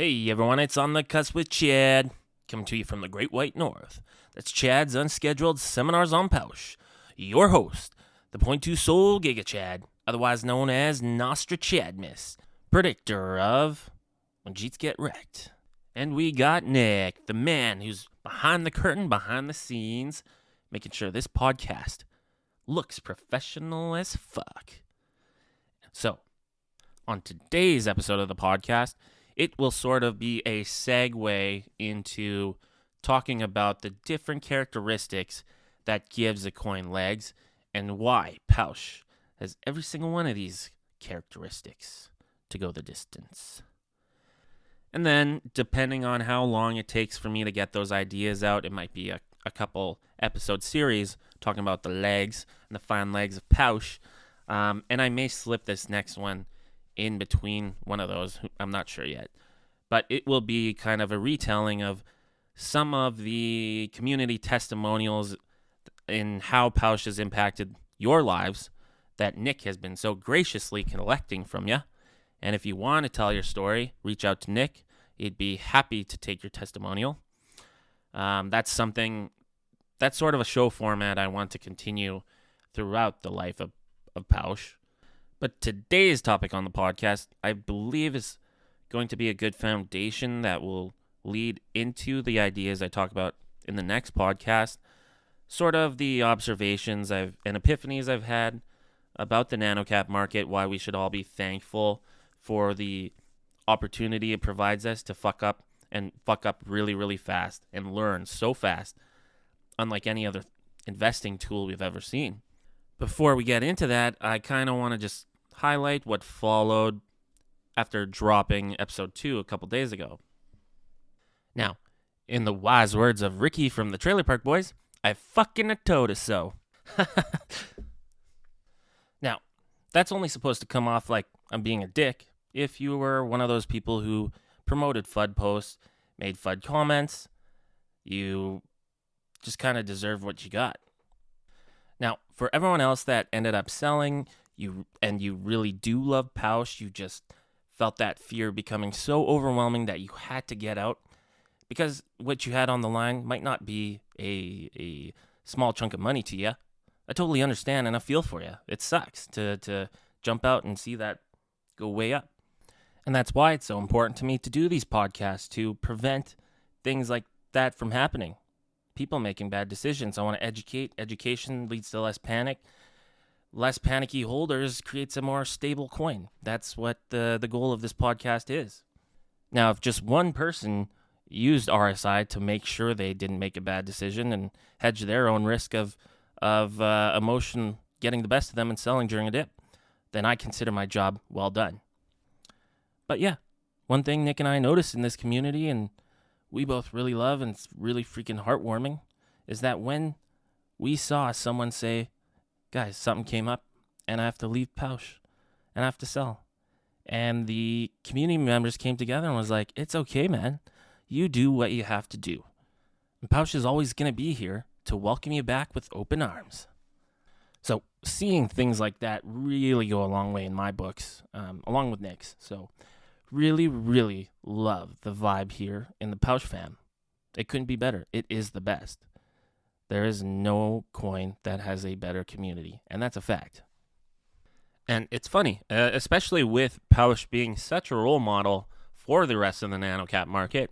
Hey everyone, it's On the CUSP with Chad, coming to you from the Great White North. That's Chad's unscheduled seminars on POWSCHE. Your host, the .2 Sol Giga Chad, otherwise known as Nostra Chadmas, predictor of when Jeets get wrecked. And we got Nick, the man who's behind the curtain, behind the scenes, making sure this podcast looks professional as fuck. So, on today's episode of the podcast, it will sort of be a segue into talking about the different characteristics that gives a coin legs and why POWSCHE has every single one of these characteristics to go the distance. And then, depending on how long it takes for me to get those ideas out, it might be a couple episode series talking about the legs and the fine legs of POWSCHE. And I may slip this next one in between one of those. I'm not sure yet. But it will be kind of a retelling of some of the community testimonials in how POWSCHE has impacted your lives that Nick has been so graciously collecting from you. And if you want to tell your story, reach out to Nick. He'd be happy to take your testimonial. That's sort of a show format I want to continue throughout the life of POWSCHE. But today's topic on the podcast, I believe, is going to be a good foundation that will lead into the ideas I talk about in the next podcast. Sort of the observations and epiphanies I've had about the nanocap market, why we should all be thankful for the opportunity it provides us to fuck up really, really fast and learn so fast, unlike any other investing tool we've ever seen. Before we get into that, I kind of want to just highlight what followed after dropping episode 2 a couple days ago. Now, in the wise words of Ricky from the Trailer Park Boys, I fucking told us so. Now, that's only supposed to come off like I'm being a dick if you were one of those people who promoted FUD posts, made FUD comments. You just kind of deserve what you got. Now, for everyone else that ended up selling, you really do love POWSCHE, you just felt that fear becoming so overwhelming that you had to get out because what you had on the line might not be a small chunk of money to you. I totally understand and I feel for you. It sucks to jump out and see that go way up. And that's why it's so important to me to do these podcasts, to prevent things like that from happening. People making bad decisions. I want to educate. Education leads to less panic. Less panicky holders creates a more stable coin. That's what the goal of this podcast is. Now, if just one person used RSI to make sure they didn't make a bad decision and hedge their own risk of emotion getting the best of them and selling during a dip, then I consider my job well done. But yeah, one thing Nick and I noticed in this community, and we both really love, and it's really freaking heartwarming, is that when we saw someone say, guys, something came up, and I have to leave POWSCHE, and I have to sell. And the community members came together and was like, it's okay, man. You do what you have to do. And POWSCHE is always going to be here to welcome you back with open arms. So seeing things like that really go a long way in my books, along with Nick's. So really, really love the vibe here in the POWSCHE fam. It couldn't be better. It is the best. There is no coin that has a better community, and that's a fact. And it's funny, especially with POWSCHE being such a role model for the rest of the nanocap market,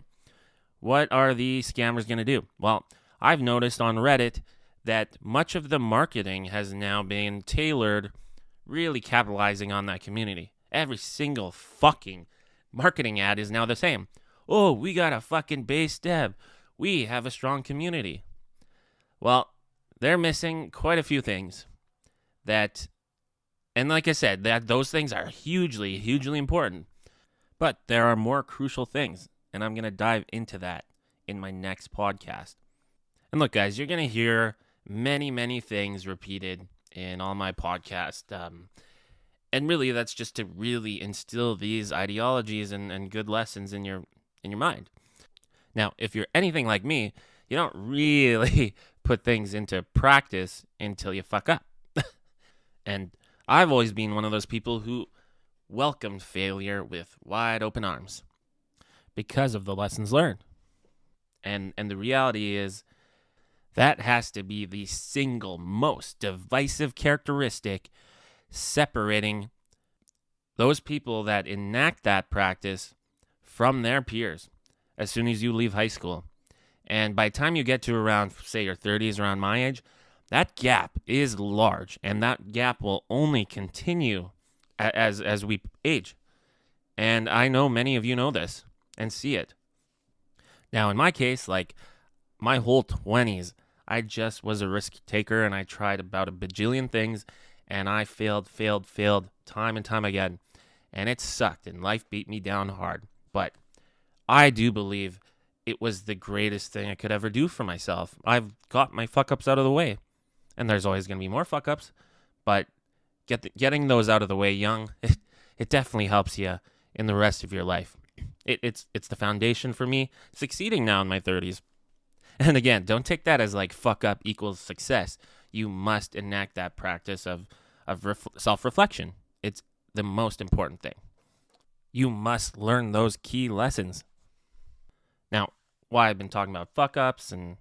what are the scammers going to do? Well, I've noticed on Reddit that much of the marketing has now been tailored, really capitalizing on that community. Every single fucking marketing ad is now the same. Oh, we got a fucking base dev. We have a strong community. Well, they're missing quite a few things that, and like I said, that those things are hugely, hugely important. But there are more crucial things, and I'm going to dive into that in my next podcast. And look, guys, you're going to hear many, many things repeated in all my podcasts. And really, that's just to really instill these ideologies and good lessons in your mind. Now, if you're anything like me, you don't really put things into practice until you fuck up. And I've always been one of those people who welcomed failure with wide open arms. because of the lessons learned. And the reality is that has to be the single most divisive characteristic separating those people that enact that practice from their peers as soon as you leave high school. And by the time you get to around, say, your 30s, around my age, that gap is large, and that gap will only continue as we age. And I know many of you know this and see it. Now, in my case, like my whole 20s, I just was a risk taker, and I tried about a bajillion things, and I failed time and time again. And it sucked, and life beat me down hard. But I do believe it was the greatest thing I could ever do for myself. I've got my fuck-ups out of the way. And there's always going to be more fuck-ups. But getting those out of the way young, it definitely helps you in the rest of your life. It's the foundation for me succeeding now in my 30s. And again, don't take that as like fuck up equals success. You must enact that practice of self-reflection. It's the most important thing. You must learn those key lessons. Now, why I've been talking about fuck ups and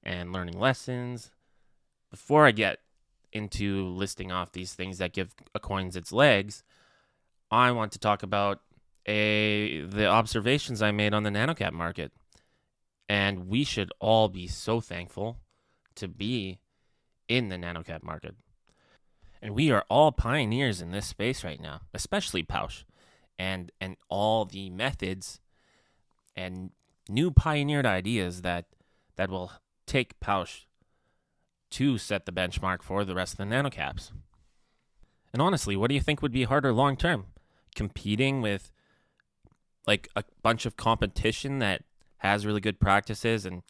learning lessons, before I get into listing off these things that give a coin its legs, I want to talk about the observations I made on the nanocap market. And we should all be so thankful to be in the nanocap market. And we are all pioneers in this space right now, especially POWSCHE, and all the methods and new pioneered ideas that will take POWSCHE to set the benchmark for the rest of the nanocaps. And honestly, what do you think would be harder long term? Competing with like a bunch of competition that has really good practices and,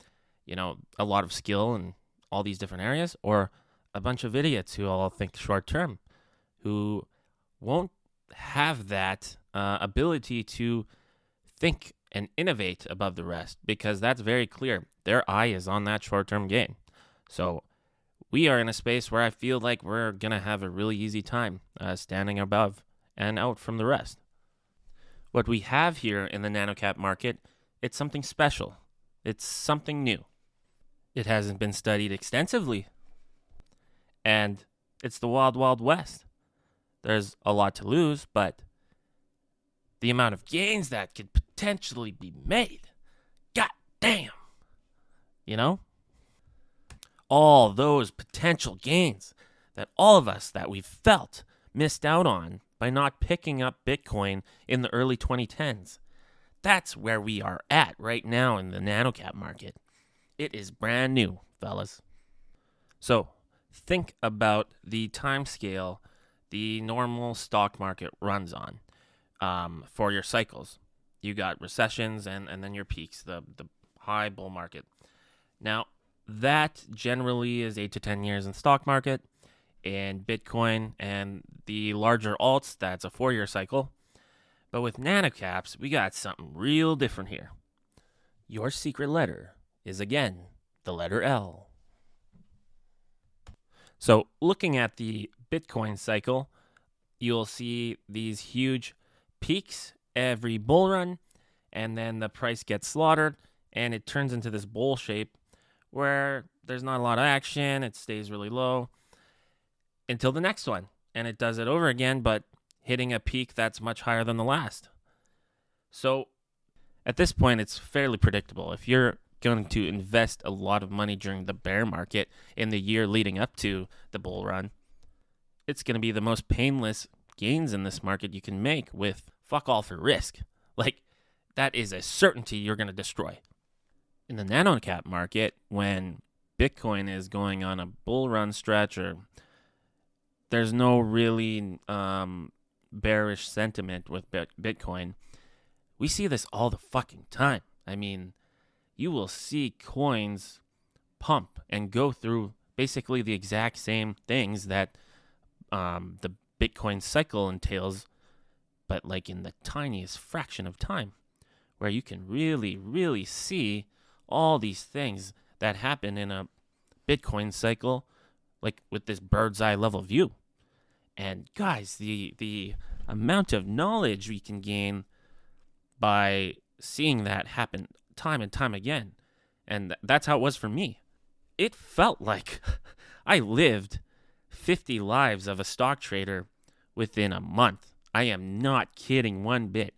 you know, a lot of skill in all these different areas, or a bunch of idiots who all think short term, who won't have that ability to think and innovate above the rest, because that's very clear. Their eye is on that short term gain. So we are in a space where I feel like we're going to have a really easy time standing above and out from the rest. What we have here in the nanocap market, it's something special. It's something new. It hasn't been studied extensively. And it's the wild, wild west. There's a lot to lose, but the amount of gains that could potentially be made, god damn. You know? All those potential gains that all of us that we've felt missed out on by not picking up Bitcoin in the early 2010s. That's where we are at right now in the nanocap market. It is brand new, fellas. So think about the time scale the normal stock market runs on for your cycles. You got recessions and then your peaks, the high bull market. Now, that generally is 8 to 10 years in stock market. In Bitcoin and the larger alts, that's a 4-year cycle. But with nanocaps, we got something real different here. Your secret letter is, again, the letter L. So looking at the Bitcoin cycle, you'll see these huge peaks every bull run, and then the price gets slaughtered, and it turns into this bowl shape where there's not a lot of action, it stays really low, until the next one. And it does it over again, but hitting a peak that's much higher than the last. So at this point, it's fairly predictable. If you're going to invest a lot of money during the bear market in the year leading up to the bull run, it's going to be the most painless gains in this market you can make with fuck all for risk. Like, that is a certainty you're going to destroy. In the nanocap market, when Bitcoin is going on a bull run stretch, or there's no really bearish sentiment with Bitcoin, we see this all the fucking time. I mean, you will see coins pump and go through basically the exact same things that the Bitcoin cycle entails, but like in the tiniest fraction of time, where you can really, really see all these things that happen in a Bitcoin cycle, like with this bird's eye level view. And guys, the amount of knowledge we can gain by seeing that happen time and time again. And that's how it was for me. It felt like I lived 50 lives of a stock trader within a month. I am not kidding one bit.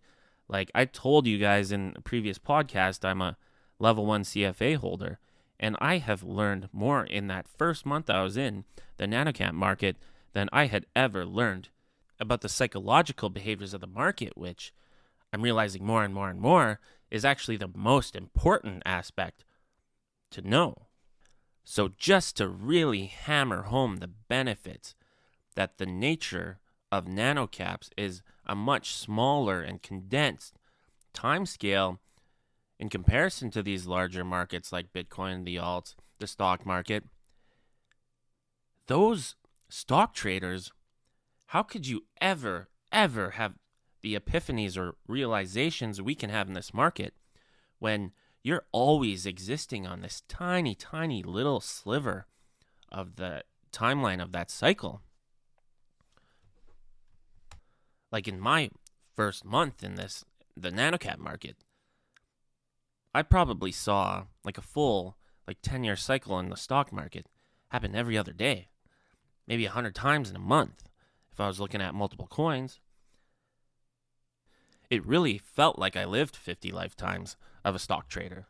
Like I told you guys in a previous podcast, I'm a level 1 CFA holder, and I have learned more in that first month I was in the nanocap market than I had ever learned about the psychological behaviors of the market, which I'm realizing more and more and more is actually the most important aspect to know. So just to really hammer home the benefits that the nature of nanocaps is a much smaller and condensed time scale in comparison to these larger markets like Bitcoin, the alts, the stock market. Those stock traders, how could you ever have the epiphanies or realizations we can have in this market when you're always existing on this tiny, tiny little sliver of the timeline of that cycle? Like in my first month in the nanocap market, I probably saw like a full 10-year cycle in the stock market happen every other day, maybe 100 times in a month if I was looking at multiple coins. It really felt like I lived 50 lifetimes of a stock trader.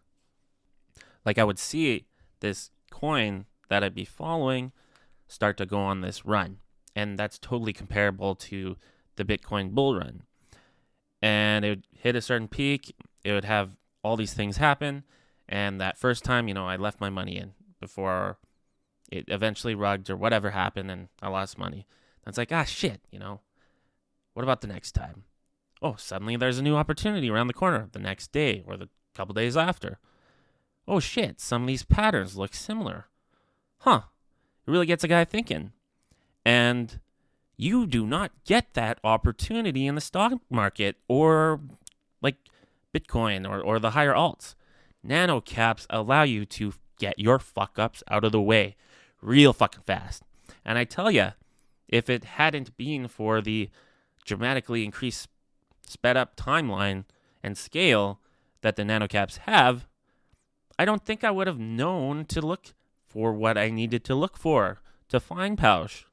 Like I would see this coin that I'd be following start to go on this run, and that's totally comparable to the Bitcoin bull run. And it would hit a certain peak, it would have all these things happen, and that first time, I left my money in before it eventually rugged or whatever happened and I lost money. And it's like, shit, what about the next time? Oh, suddenly there's a new opportunity around the corner the next day or the couple days after. Oh shit, some of these patterns look similar. Huh, it really gets a guy thinking. And you do not get that opportunity in the stock market or like Bitcoin or the higher alts. Nanocaps allow you to get your fuck ups out of the way real fucking fast. And I tell you, if it hadn't been for the dramatically increased sped up timeline and scale that the nanocaps have, I don't think I would have known to look for what I needed to look for to find POWSCHE.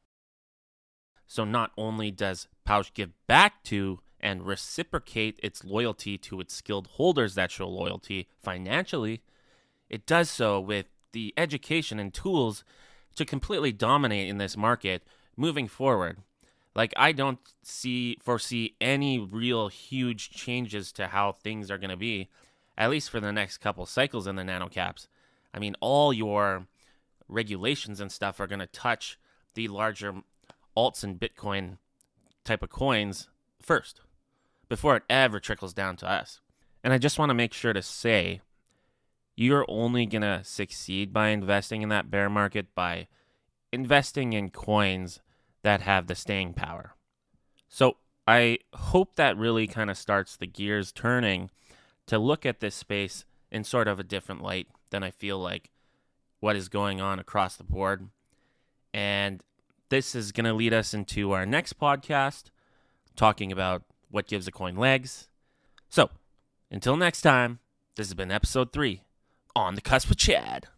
So not only does POWSCHE give back to and reciprocate its loyalty to its skilled holders that show loyalty financially, it does so with the education and tools to completely dominate in this market moving forward. Like, I don't foresee any real huge changes to how things are going to be, at least for the next couple cycles in the nanocaps. I mean, all your regulations and stuff are going to touch the larger alts and Bitcoin type of coins first, before it ever trickles down to us. And I just want to make sure to say, you're only going to succeed by investing in that bear market by investing in coins that have the staying power. So I hope that really kind of starts the gears turning to look at this space in sort of a different light than I feel like what is going on across the board. And this is going to lead us into our next podcast, talking about what gives a coin legs. So until next time, this has been episode 3 On the CUSP with Chad.